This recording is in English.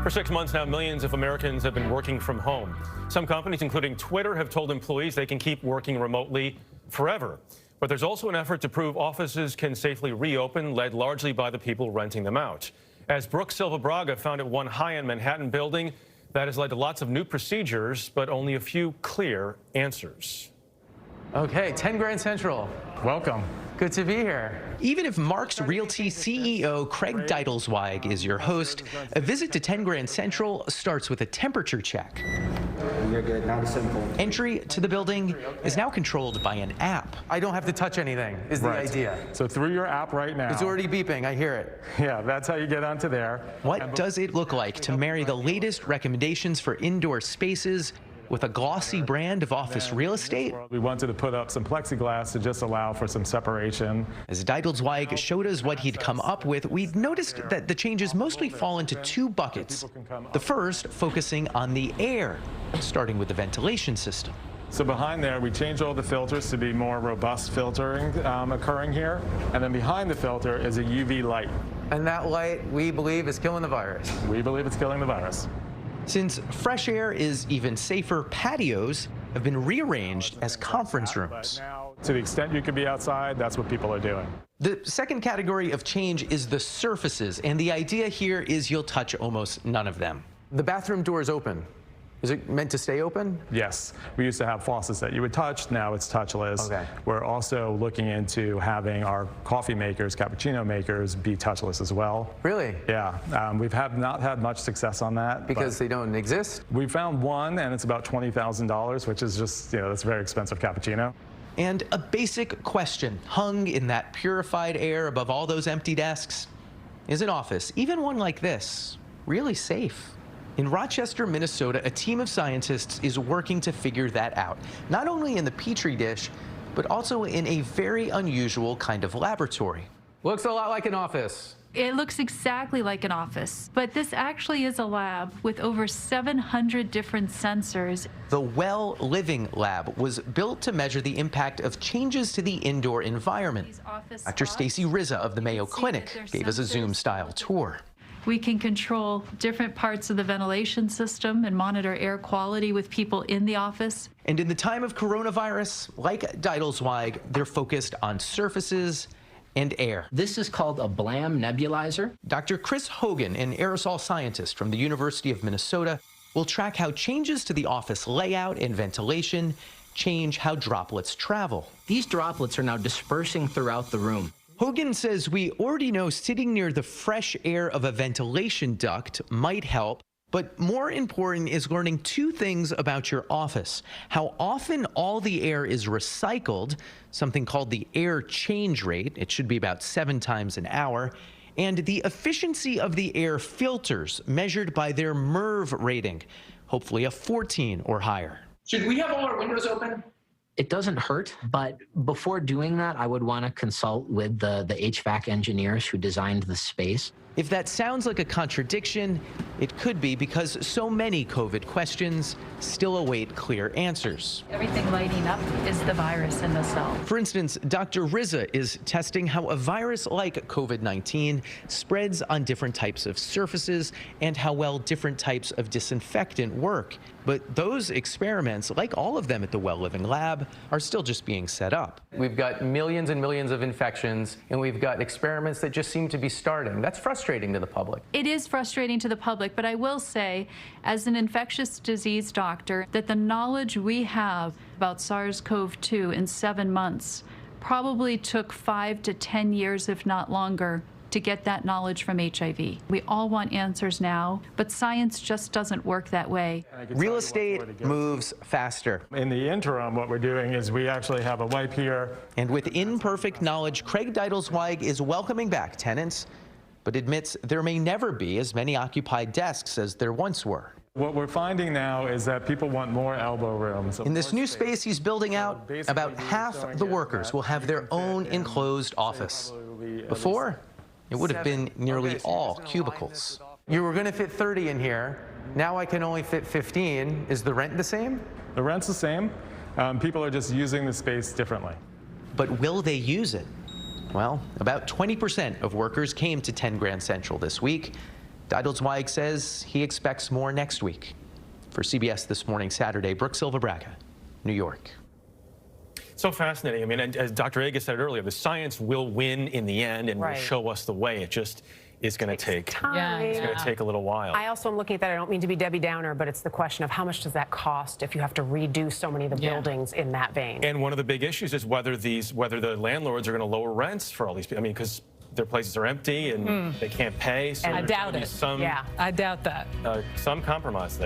For 6 months now, millions of Americans have been working from home. Some companies, including Twitter, have told employees they can keep working remotely forever. But there's also an effort to prove offices can safely reopen, led largely by the people renting them out. As Brooke Silva Braga found at one high-end Manhattan building, that has led to lots of new procedures, but only a few clear answers. Okay, 10 Grand Central. Welcome. Good to be here. Even if Mark's Realty CEO Craig Deitelsweig is your host, a visit to 10 Grand Central starts with a temperature check. You're good, not simple. Entry to the building is now controlled by an app. I don't have to touch anything, is the idea. So through your app right now. It's already beeping, I hear it. Yeah, that's how you get onto there. What does it look like to marry the latest recommendations for indoor spaces with a glossy brand of office real estate? We wanted to put up some plexiglass to just allow for some separation. As Deitelsweig showed us what he'd come up with, we'd noticed that the changes mostly fall into two buckets. The first focusing on the air, starting with the ventilation system. So behind there, we changed all the filters to be more robust filtering occurring here. And then behind the filter is a UV light. And that light, we believe, is killing the virus. We believe it's killing the virus. Since fresh air is even safer, patios have been rearranged as conference rooms. Now, to the extent you can be outside, that's what people are doing. The second category of change is the surfaces, and the idea here is you'll touch almost none of them. The bathroom door is open. Is it meant to stay open? Yes. We used to have faucets that you would touch. Now it's touchless. Okay. We're also looking into having our coffee makers, cappuccino makers, be touchless as well. Really? Yeah. We've not had much success on that. Because they don't exist? We found one, and it's about $20,000, which is just, that's a very expensive cappuccino. And a basic question hung in that purified air above all those empty desks. Is an office, even one like this, really safe? In Rochester, Minnesota, a team of scientists is working to figure that out, not only in the Petri dish, but also in a very unusual kind of laboratory. Looks a lot like an office. It looks exactly like an office, but this actually is a lab with over 700 different sensors. The Well Living Lab was built to measure the impact of changes to the indoor environment. Dr. Stacy Rizza of the Mayo Clinic gave us a Zoom-style tour. We can control different parts of the ventilation system and monitor air quality with people in the office. And in the time of coronavirus, like Deitelsweig, they're focused on surfaces and air. This is called a BLAM nebulizer. Dr. Chris Hogan, an aerosol scientist from the University of Minnesota, will track how changes to the office layout and ventilation change how droplets travel. These droplets are now dispersing throughout the room. Hogan says we already know sitting near the fresh air of a ventilation duct might help, but more important is learning two things about your office: how often all the air is recycled, something called the air change rate, it should be about 7 times an hour, and the efficiency of the air filters measured by their MERV rating, hopefully a 14 or higher. Should we have all our windows open? It doesn't hurt, but before doing that, I would want to consult with the HVAC engineers who designed the space. If that sounds like a contradiction, it could be because so many COVID questions still await clear answers. Everything lighting up is the virus in the cell. For instance, Dr. Rizza is testing how a virus like COVID-19 spreads on different types of surfaces and how well different types of disinfectant work. But those experiments, like all of them at the Well Living Lab, are still just being set up. We've got millions and millions of infections, and we've got experiments that just seem to be starting. That's frustrating to the public. It is frustrating to the public, but I will say, as an infectious disease doctor, that the knowledge we have about SARS-CoV-2 in 7 months probably took 5 to 10 years, if not longer, to get that knowledge from HIV. We all want answers now, but science just doesn't work that way. Real estate moves faster. In the interim, what we're doing is we actually have a wipe here. And with imperfect knowledge, Craig Deitelsweig is welcoming back tenants, but admits there may never be as many occupied desks as there once were. What we're finding now is that people want more elbow rooms. In this new space he's building out, about half the workers will have their own enclosed office. Before, it would have been nearly all cubicles. You were going to fit 30 in here. Now I can only fit 15. Is the rent the same? The rent's the same. People are just using the space differently. But will they use it? Well, about 20% of workers came to 10 Grand Central this week. Deidel-Zweig says he expects more next week. For CBS This Morning Saturday, Brooke Silva-Braga, New York. So fascinating. I mean, and as Dr. Aga said earlier, the science will win in the end and will show us the way. It just is going to take time. It's going to take a little while. I also am looking at that. I don't mean to be Debbie Downer, but it's the question of how much does that cost if you have to redo so many of the buildings in that vein. And one of the big issues is whether the landlords are going to lower rents for all these people. I mean, because their places are empty and they can't pay. So I doubt it. I doubt that. Some compromise there.